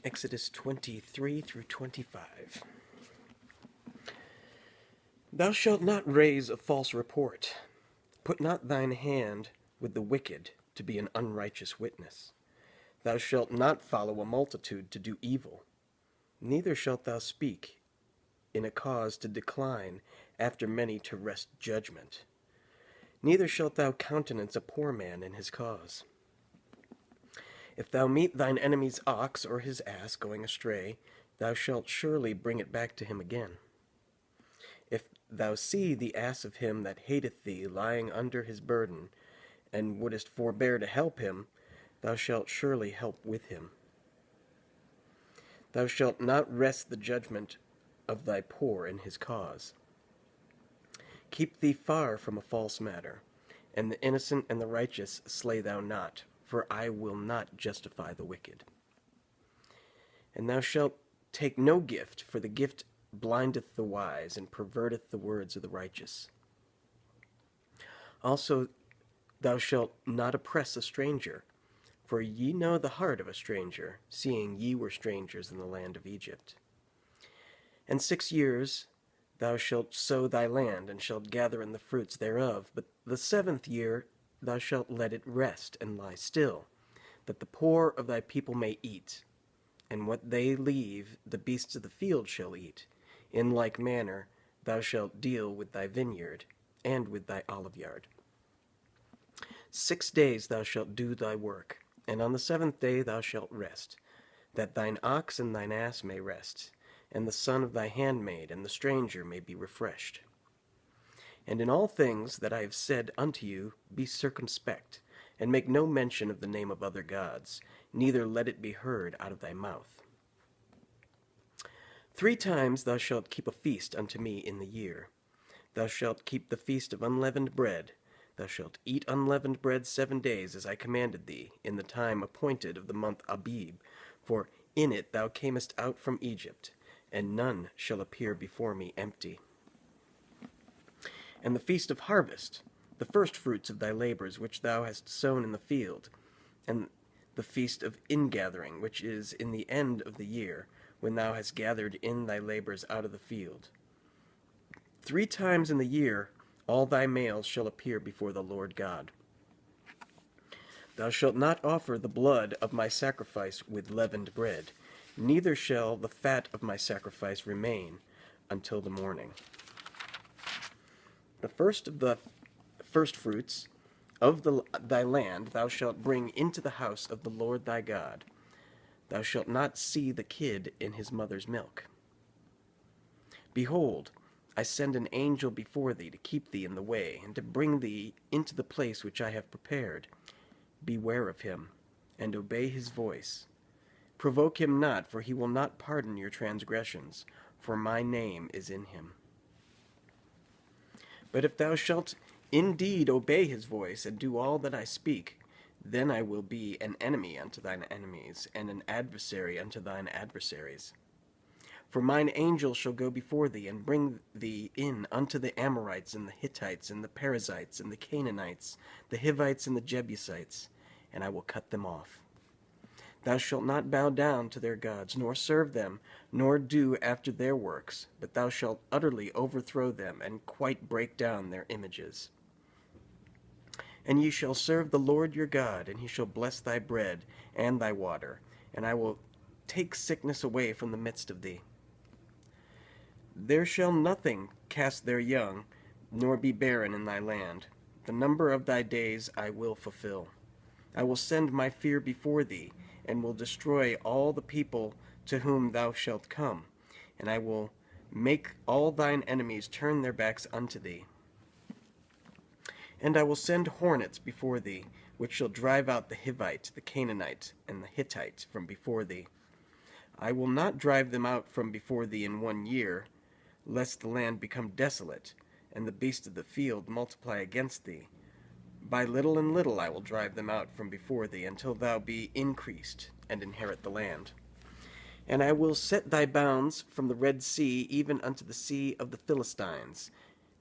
Exodus 23 through 25. Thou shalt not raise a false report. Put not thine hand with the wicked to be an unrighteous witness. Thou shalt not follow a multitude to do evil. Neither shalt thou speak in a cause to decline after many to wrest judgment. Neither shalt thou countenance a poor man in his cause. If thou meet thine enemy's ox or his ass going astray, thou shalt surely bring it back to him again. If thou see the ass of him that hateth thee lying under his burden, and wouldest forbear to help him, thou shalt surely help with him. Thou shalt not wrest the judgment of thy poor in his cause. Keep thee far from a false matter, and the innocent and the righteous slay thou not, for I will not justify the wicked. And thou shalt take no gift, for the gift blindeth the wise, and perverteth the words of the righteous. Also thou shalt not oppress a stranger, for ye know the heart of a stranger, seeing ye were strangers in the land of Egypt. And 6 years thou shalt sow thy land, and shalt gather in the fruits thereof, but the 7th year thou shalt let it rest and lie still, that the poor of thy people may eat, and what they leave the beasts of the field shall eat. In like manner thou shalt deal with thy vineyard, and with thy oliveyard. 6 days thou shalt do thy work, and on the 7th day thou shalt rest, that thine ox and thine ass may rest, and the son of thy handmaid and the stranger may be refreshed. And in all things that I have said unto you, be circumspect, and make no mention of the name of other gods, neither let it be heard out of thy mouth. 3 times thou shalt keep a feast unto me in the year. Thou shalt keep the feast of unleavened bread. Thou shalt eat unleavened bread 7 days, as I commanded thee, in the time appointed of the month Abib, for in it thou camest out from Egypt, and none shall appear before me empty. And the feast of harvest, the first fruits of thy labors which thou hast sown in the field, and the feast of ingathering, which is in the end of the year, when thou hast gathered in thy labors out of the field. 3 times in the year all thy males shall appear before the Lord God. Thou shalt not offer the blood of my sacrifice with leavened bread, neither shall the fat of my sacrifice remain until the morning. The first of the first fruits of thy land thou shalt bring into the house of the Lord thy God. Thou shalt not see the kid in his mother's milk. Behold, I send an angel before thee to keep thee in the way, and to bring thee into the place which I have prepared. Beware of him, and obey his voice. Provoke him not, for he will not pardon your transgressions, for my name is in him. But if thou shalt indeed obey his voice, and do all that I speak, then I will be an enemy unto thine enemies, and an adversary unto thine adversaries. For mine angel shall go before thee, and bring thee in unto the Amorites, and the Hittites, and the Perizzites, and the Canaanites, the Hivites, and the Jebusites, and I will cut them off. Thou shalt not bow down to their gods, nor serve them, nor do after their works, but thou shalt utterly overthrow them, and quite break down their images. And ye shall serve the Lord your God, and he shall bless thy bread and thy water, and I will take sickness away from the midst of thee. There shall nothing cast their young, nor be barren in thy land. The number of thy days I will fulfill. I will send my fear before thee, and will destroy all the people to whom thou shalt come, and I will make all thine enemies turn their backs unto thee. And I will send hornets before thee, which shall drive out the Hivite, the Canaanite, and the Hittite from before thee. I will not drive them out from before thee in 1 year, lest the land become desolate, and the beasts of the field multiply against thee. By little and little I will drive them out from before thee, until thou be increased, and inherit the land. And I will set thy bounds from the Red Sea even unto the sea of the Philistines,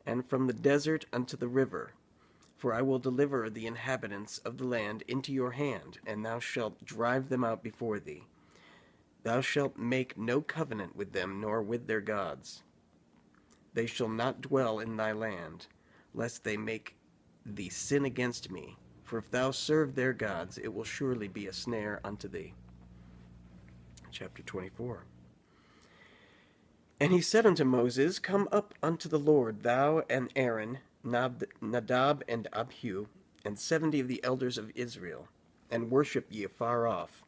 and from the desert unto the river. For I will deliver the inhabitants of the land into your hand, and thou shalt drive them out before thee. Thou shalt make no covenant with them, nor with their gods. They shall not dwell in thy land, lest they make thee sin against me. For if thou serve their gods, it will surely be a snare unto thee. Chapter 24. And he said unto Moses, Come up unto the Lord, thou and Aaron, Nadab and Abihu, and 70 of the elders of Israel, and worship ye afar off.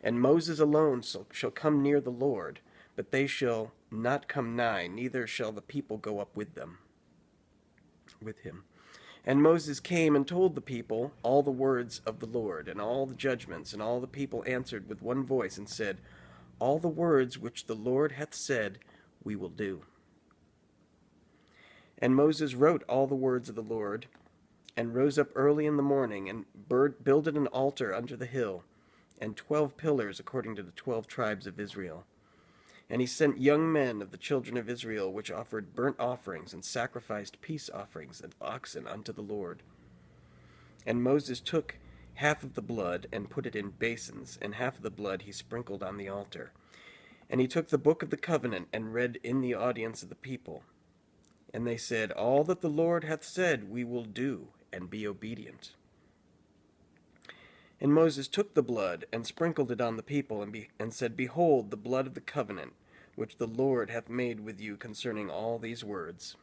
And Moses alone shall come near the Lord, but they shall not come nigh, neither shall the people go up with him. And Moses came and told the people all the words of the Lord, and all the judgments, and all the people answered with one voice, and said, All the words which the Lord hath said, we will do. And Moses wrote all the words of the Lord, and rose up early in the morning, and builded an altar unto the hill, and 12 pillars according to the 12 tribes of Israel. And he sent young men of the children of Israel, which offered burnt offerings, and sacrificed peace offerings of oxen unto the Lord. And Moses took half of the blood, and put it in basins, and half of the blood he sprinkled on the altar. And he took the book of the covenant, and read in the audience of the people. And they said, All that the Lord hath said we will do, and be obedient. And Moses took the blood, and sprinkled it on the people, and said, Behold, the blood of the covenant, which the Lord hath made with you concerning all these words.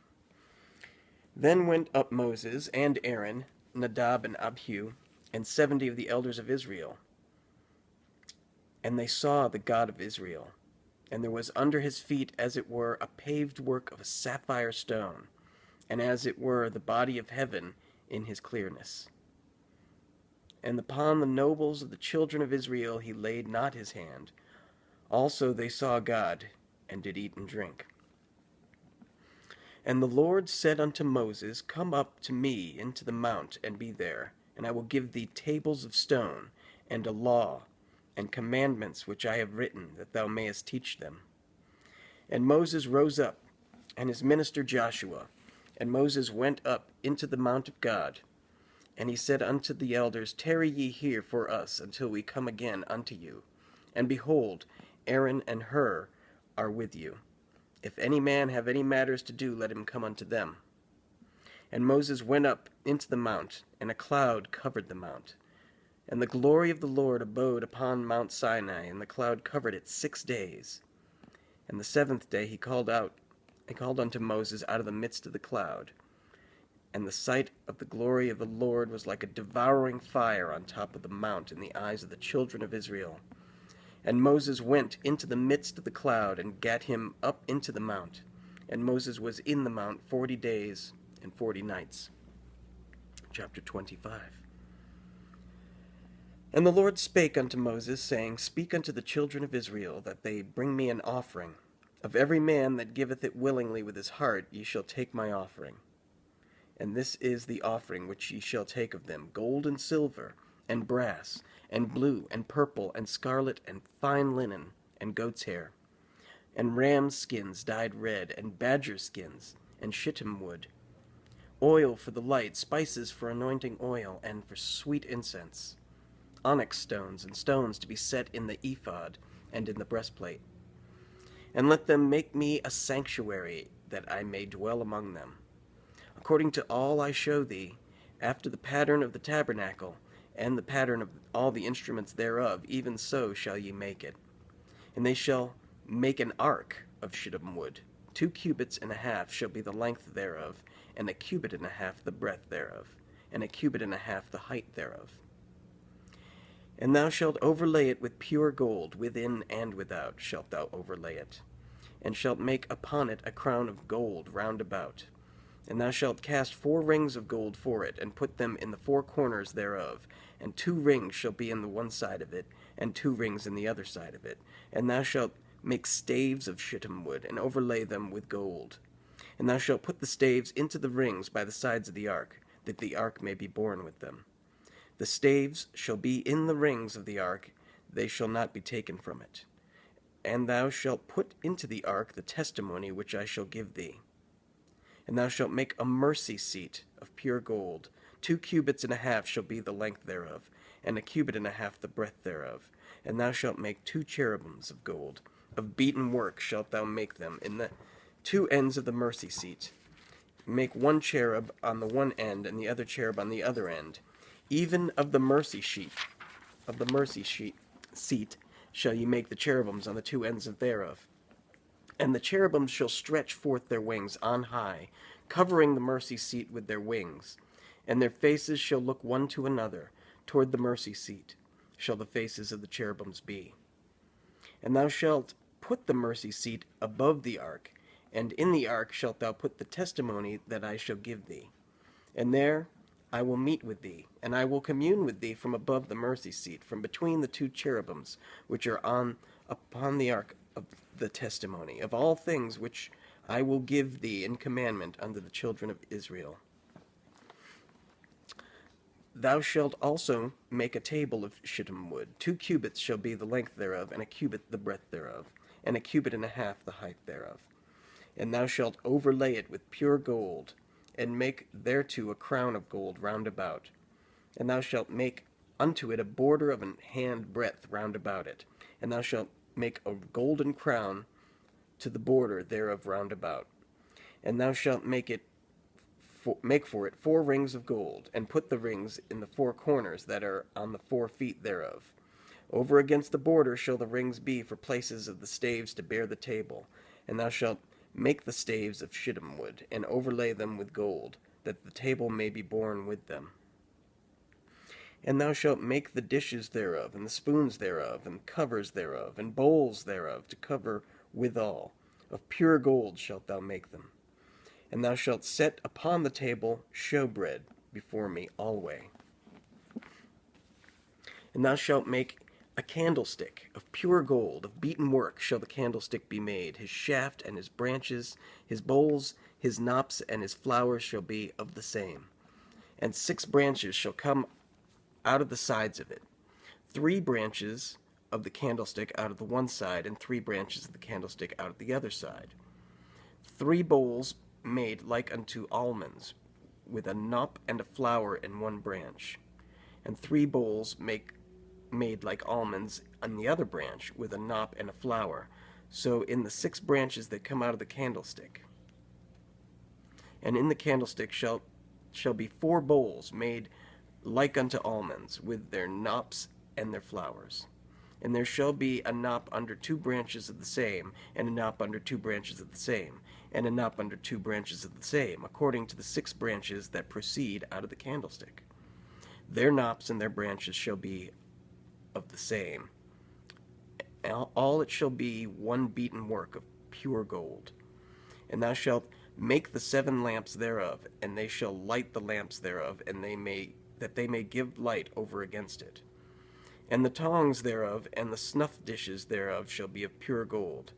Then went up Moses, and Aaron, Nadab and Abihu, and 70 of the elders of Israel. And they saw the God of Israel. And there was under his feet, as it were, a paved work of a sapphire stone, and as it were, the body of heaven in his clearness. And upon the nobles of the children of Israel he laid not his hand. Also they saw God, and did eat and drink. And the Lord said unto Moses, Come up to me into the mount, and be there, and I will give thee tables of stone, and a law, and commandments which I have written, that thou mayest teach them. And Moses rose up, and his minister Joshua, and Moses went up into the mount of God. And he said unto the elders, Tarry ye here for us, until we come again unto you. And behold, Aaron and Hur are with you. If any man have any matters to do, let him come unto them. And Moses went up into the mount, and a cloud covered the mount. And the glory of the Lord abode upon Mount Sinai, and the cloud covered it 6 days. And the 7th day he called unto Moses out of the midst of the cloud. And the sight of the glory of the Lord was like a devouring fire on top of the mount in the eyes of the children of Israel. And Moses went into the midst of the cloud, and gat him up into the mount. And Moses was in the mount 40 days and 40 nights. Chapter 25. And the Lord spake unto Moses, saying, Speak unto the children of Israel, that they bring me an offering. Of every man that giveth it willingly with his heart, ye shall take my offering. And this is the offering which ye shall take of them, gold and silver, and brass, and blue, and purple, and scarlet, and fine linen, and goat's hair, and ram's skins dyed red, and badger skins, and shittim wood, oil for the light, spices for anointing oil, and for sweet incense, onyx stones, and stones to be set in the ephod and in the breastplate. And let them make me a sanctuary, that I may dwell among them. According to all I show thee, after the pattern of the tabernacle, and the pattern of all the instruments thereof, even so shall ye make it. And they shall make an ark of shittim wood. 2 cubits and a half shall be the length thereof, and 1 cubit and a half the breadth thereof, and 1 cubit and a half the height thereof. And thou shalt overlay it with pure gold, within and without shalt thou overlay it, and shalt make upon it a crown of gold round about. And thou shalt cast 4 rings of gold for it, and put them in the 4 corners thereof, and 2 rings shall be in the one side of it, and 2 rings in the other side of it. And thou shalt make staves of shittim wood, and overlay them with gold. And thou shalt put the staves into the rings by the sides of the ark, that the ark may be borne with them. The staves shall be in the rings of the ark, they shall not be taken from it. And thou shalt put into the ark the testimony which I shall give thee. And thou shalt make a mercy seat of pure gold. 2 cubits and a half shall be the length thereof, and 1 cubit and a half the breadth thereof. And thou shalt make 2 cherubims of gold. Of beaten work shalt thou make them in the 2 ends of the mercy seat. Make 1 cherub on the one end, and the other cherub on the other end. Even of the mercy seat shall ye make the cherubims on the 2 ends thereof. And the cherubims shall stretch forth their wings on high, covering the mercy seat with their wings. And their faces shall look one to another. Toward the mercy seat shall the faces of the cherubims be. And thou shalt put the mercy seat above the ark, and in the ark shalt thou put the testimony that I shall give thee. And there I will meet with thee, and I will commune with thee from above the mercy seat, from between the 2 cherubims which are upon the ark of the testimony, of all things which I will give thee in commandment unto the children of Israel. Thou shalt also make a table of shittim wood. 2 cubits shall be the length thereof, and a cubit the breadth thereof, and a cubit and a half the height thereof. And thou shalt overlay it with pure gold, and make thereto a crown of gold round about. And thou shalt make unto it a border of an hand breadth round about it. And thou shalt make a golden crown to the border thereof round about. And thou shalt make for it 4 rings of gold, and put the rings in the 4 corners that are on the 4 feet thereof. Over against the border shall the rings be for places of the staves to bear the table. And thou shalt make the staves of shittim wood, and overlay them with gold, that the table may be borne with them. And thou shalt make the dishes thereof, and the spoons thereof, and covers thereof, and bowls thereof, to cover withal. Of pure gold shalt thou make them. And thou shalt set upon the table showbread before me alway. And thou shalt make a candlestick of pure gold, of beaten work shall the candlestick be made. His shaft and his branches, his bowls, his knops, and his flowers shall be of the same. And 6 branches shall come out of the sides of it. 3 branches of the candlestick out of the one side, and 3 branches of the candlestick out of the other side. 3 bowls made like unto almonds, with a knop and a flower in one branch. And 3 bowls made like almonds on the other branch, with a knop and a flower, so in the 6 branches that come out of the candlestick. And in the candlestick shall be 4 bowls made like unto almonds, with their knops and their flowers. And there shall be a knop under 2 branches of the same, and a knop under 2 branches of the same, and a knop under 2 branches of the same, according to the 6 branches that proceed out of the candlestick. Their knops and their branches shall be of the same. All it shall be one beaten work of pure gold. And thou shalt make the 7 lamps thereof, and they shall light the lamps thereof, and that they may give light over against it. And the tongs thereof, and the snuff dishes thereof shall be of pure gold.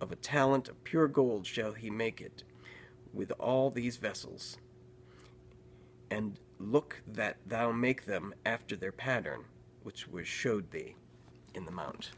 Of a talent of pure gold shall he make it, with all these vessels. And look that thou make them after their pattern, which was showed thee in the mount.